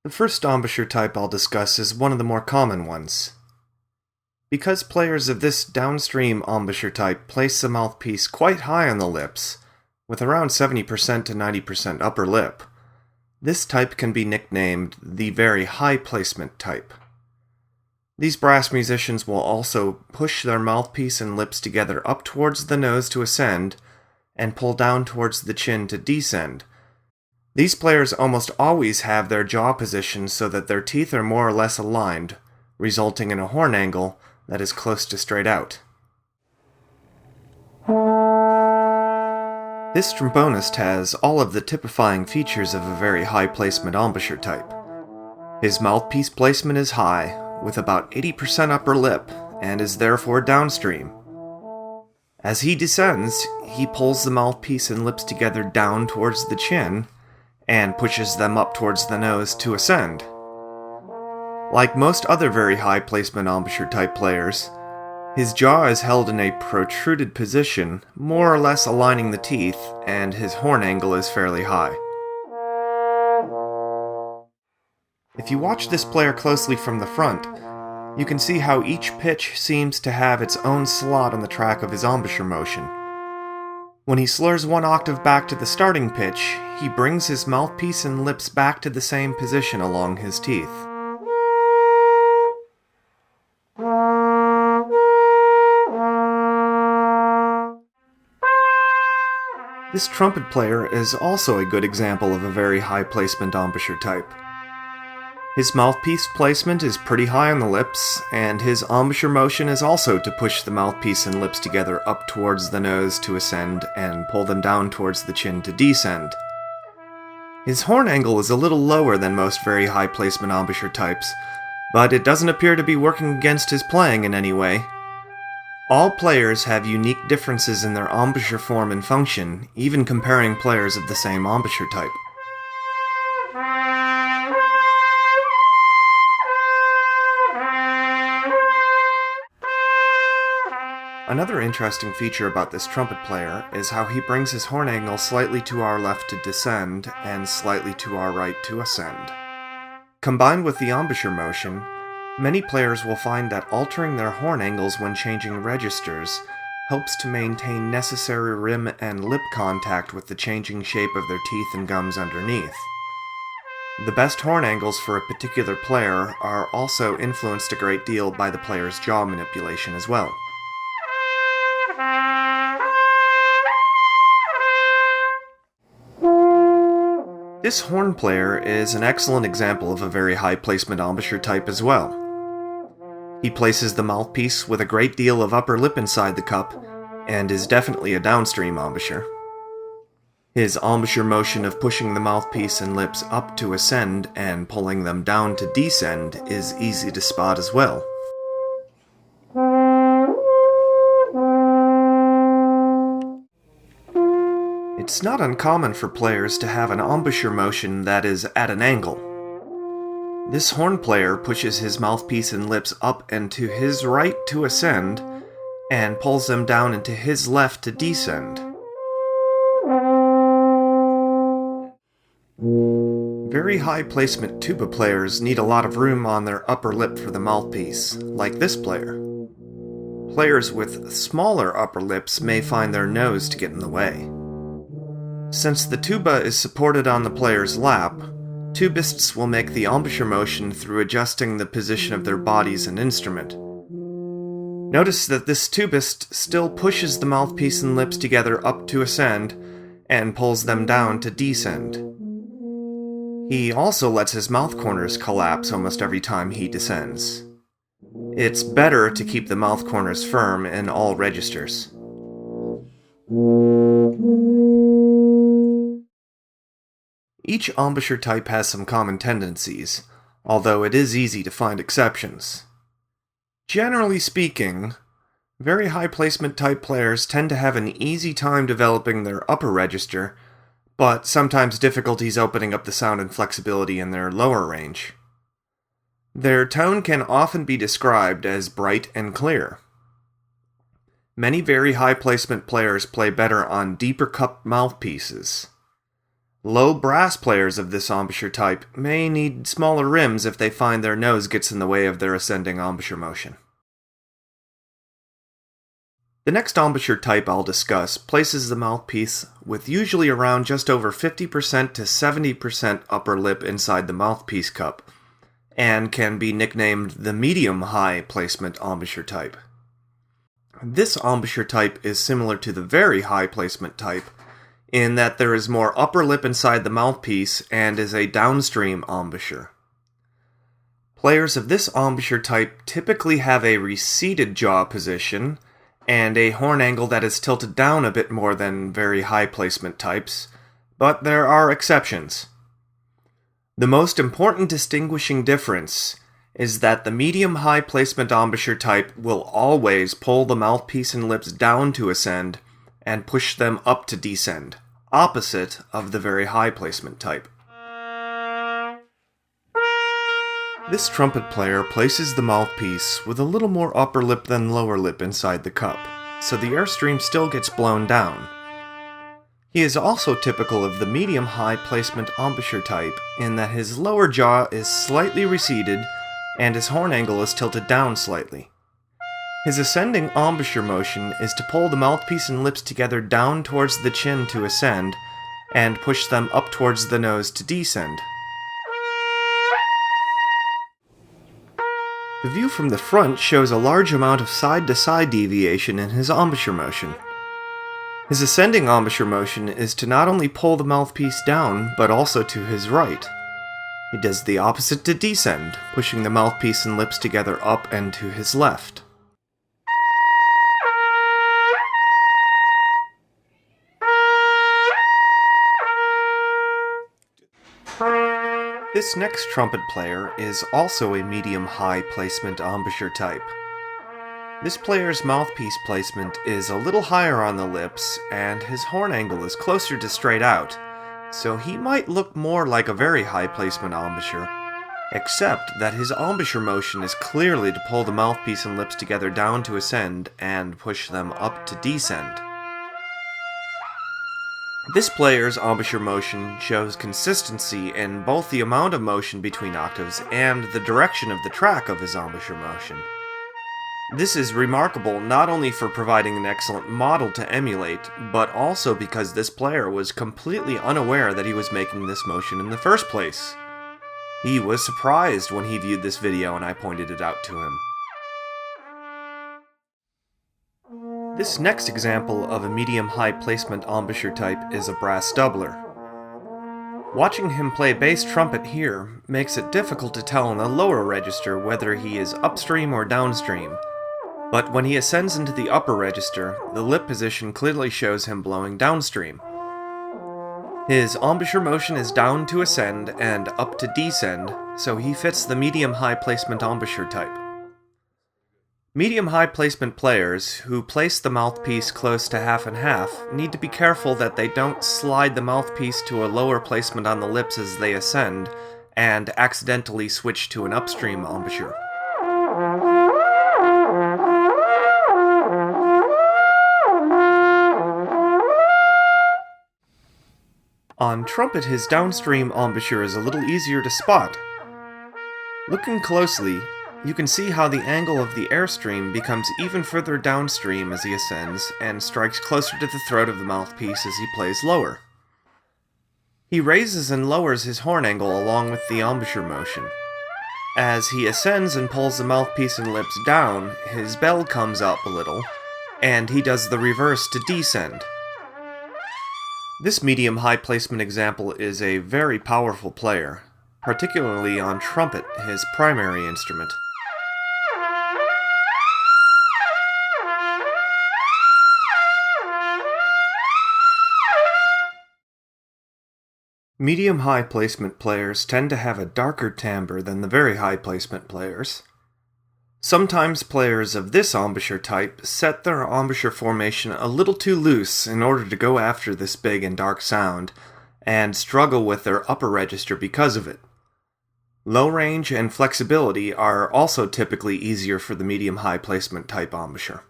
The first embouchure type I'll discuss is one of the more common ones. Because players of this downstream embouchure type place the mouthpiece quite high on the lips, with around 70% to 90% upper lip, this type can be nicknamed the very high placement type. These brass musicians will also push their mouthpiece and lips together up towards the nose to ascend, and pull down towards the chin to descend. These players almost always have their jaw positioned so that their teeth are more or less aligned, resulting in a horn angle that is close to straight out. This trombonist has all of the typifying features of a very high placement embouchure type. His mouthpiece placement is high, with about 80% upper lip, and is therefore downstream. As he descends, he pulls the mouthpiece and lips together down towards the chin, and pushes them up towards the nose to ascend. Like most other very high placement embouchure type players, his jaw is held in a protruded position, more or less aligning the teeth, and his horn angle is fairly high. If you watch this player closely from the front, you can see how each pitch seems to have its own slot on the track of his embouchure motion. When he slurs one octave back to the starting pitch, he brings his mouthpiece and lips back to the same position along his teeth. This trumpet player is also a good example of a very high placement embouchure type. His mouthpiece placement is pretty high on the lips, and his embouchure motion is also to push the mouthpiece and lips together up towards the nose to ascend and pull them down towards the chin to descend. His horn angle is a little lower than most very high placement embouchure types, but it doesn't appear to be working against his playing in any way. All players have unique differences in their embouchure form and function, even comparing players of the same embouchure type. Another interesting feature about this trumpet player is how he brings his horn angle slightly to our left to descend and slightly to our right to ascend. Combined with the embouchure motion, many players will find that altering their horn angles when changing registers helps to maintain necessary rim and lip contact with the changing shape of their teeth and gums underneath. The best horn angles for a particular player are also influenced a great deal by the player's jaw manipulation as well. This horn player is an excellent example of a very high placement embouchure type as well. He places the mouthpiece with a great deal of upper lip inside the cup, and is definitely a downstream embouchure. His embouchure motion of pushing the mouthpiece and lips up to ascend and pulling them down to descend is easy to spot as well. It's not uncommon for players to have an embouchure motion that is at an angle. This horn player pushes his mouthpiece and lips up and to his right to ascend, and pulls them down into his left to descend. Very high placement tuba players need a lot of room on their upper lip for the mouthpiece, like this player. Players with smaller upper lips may find their nose to get in the way. Since the tuba is supported on the player's lap, tubists will make the embouchure motion through adjusting the position of their bodies and instrument. Notice that this tubist still pushes the mouthpiece and lips together up to ascend, and pulls them down to descend. He also lets his mouth corners collapse almost every time he descends. It's better to keep the mouth corners firm in all registers. Each embouchure type has some common tendencies, although it is easy to find exceptions. Generally speaking, very high placement type players tend to have an easy time developing their upper register, but sometimes difficulties opening up the sound and flexibility in their lower range. Their tone can often be described as bright and clear. Many very high placement players play better on deeper cupped mouthpieces. Low brass players of this embouchure type may need smaller rims if they find their nose gets in the way of their ascending embouchure motion. The next embouchure type I'll discuss places the mouthpiece with usually around just over 50% to 70% upper lip inside the mouthpiece cup, and can be nicknamed the medium-high placement embouchure type. This embouchure type is similar to the very high placement type, in that there is more upper lip inside the mouthpiece and is a downstream embouchure. Players of this embouchure type typically have a receded jaw position and a horn angle that is tilted down a bit more than very high placement types, but there are exceptions. The most important distinguishing difference is that the medium-high placement embouchure type will always pull the mouthpiece and lips down to ascend and push them up to descend, opposite of the very high placement type. This trumpet player places the mouthpiece with a little more upper lip than lower lip inside the cup, so the airstream still gets blown down. He is also typical of the medium-high placement embouchure type in that his lower jaw is slightly receded and his horn angle is tilted down slightly. His ascending embouchure motion is to pull the mouthpiece and lips together down towards the chin to ascend, and push them up towards the nose to descend. The view from the front shows a large amount of side-to-side deviation in his embouchure motion. His ascending embouchure motion is to not only pull the mouthpiece down, but also to his right. He does the opposite to descend, pushing the mouthpiece and lips together up and to his left. This next trumpet player is also a medium-high placement embouchure type. This player's mouthpiece placement is a little higher on the lips, and his horn angle is closer to straight out, so he might look more like a very high placement embouchure, except that his embouchure motion is clearly to pull the mouthpiece and lips together down to ascend and push them up to descend. This player's embouchure motion shows consistency in both the amount of motion between octaves and the direction of the track of his embouchure motion. This is remarkable not only for providing an excellent model to emulate, but also because this player was completely unaware that he was making this motion in the first place. He was surprised when he viewed this video and I pointed it out to him. This next example of a medium-high placement embouchure type is a brass doubler. Watching him play bass trumpet here makes it difficult to tell in the lower register whether he is upstream or downstream, but when he ascends into the upper register, the lip position clearly shows him blowing downstream. His embouchure motion is down to ascend and up to descend, so he fits the medium-high placement embouchure type. Medium-high placement players who place the mouthpiece close to half and half need to be careful that they don't slide the mouthpiece to a lower placement on the lips as they ascend, and accidentally switch to an upstream embouchure. On trumpet, his downstream embouchure is a little easier to spot. Looking closely, you can see how the angle of the airstream becomes even further downstream as he ascends and strikes closer to the throat of the mouthpiece as he plays lower. He raises and lowers his horn angle along with the embouchure motion. As he ascends and pulls the mouthpiece and lips down, his bell comes up a little, and he does the reverse to descend. This medium-high placement example is a very powerful player, particularly on trumpet, his primary instrument. Medium-high placement players tend to have a darker timbre than the very high placement players. Sometimes players of this embouchure type set their embouchure formation a little too loose in order to go after this big and dark sound, and struggle with their upper register because of it. Low range and flexibility are also typically easier for the medium-high placement type embouchure.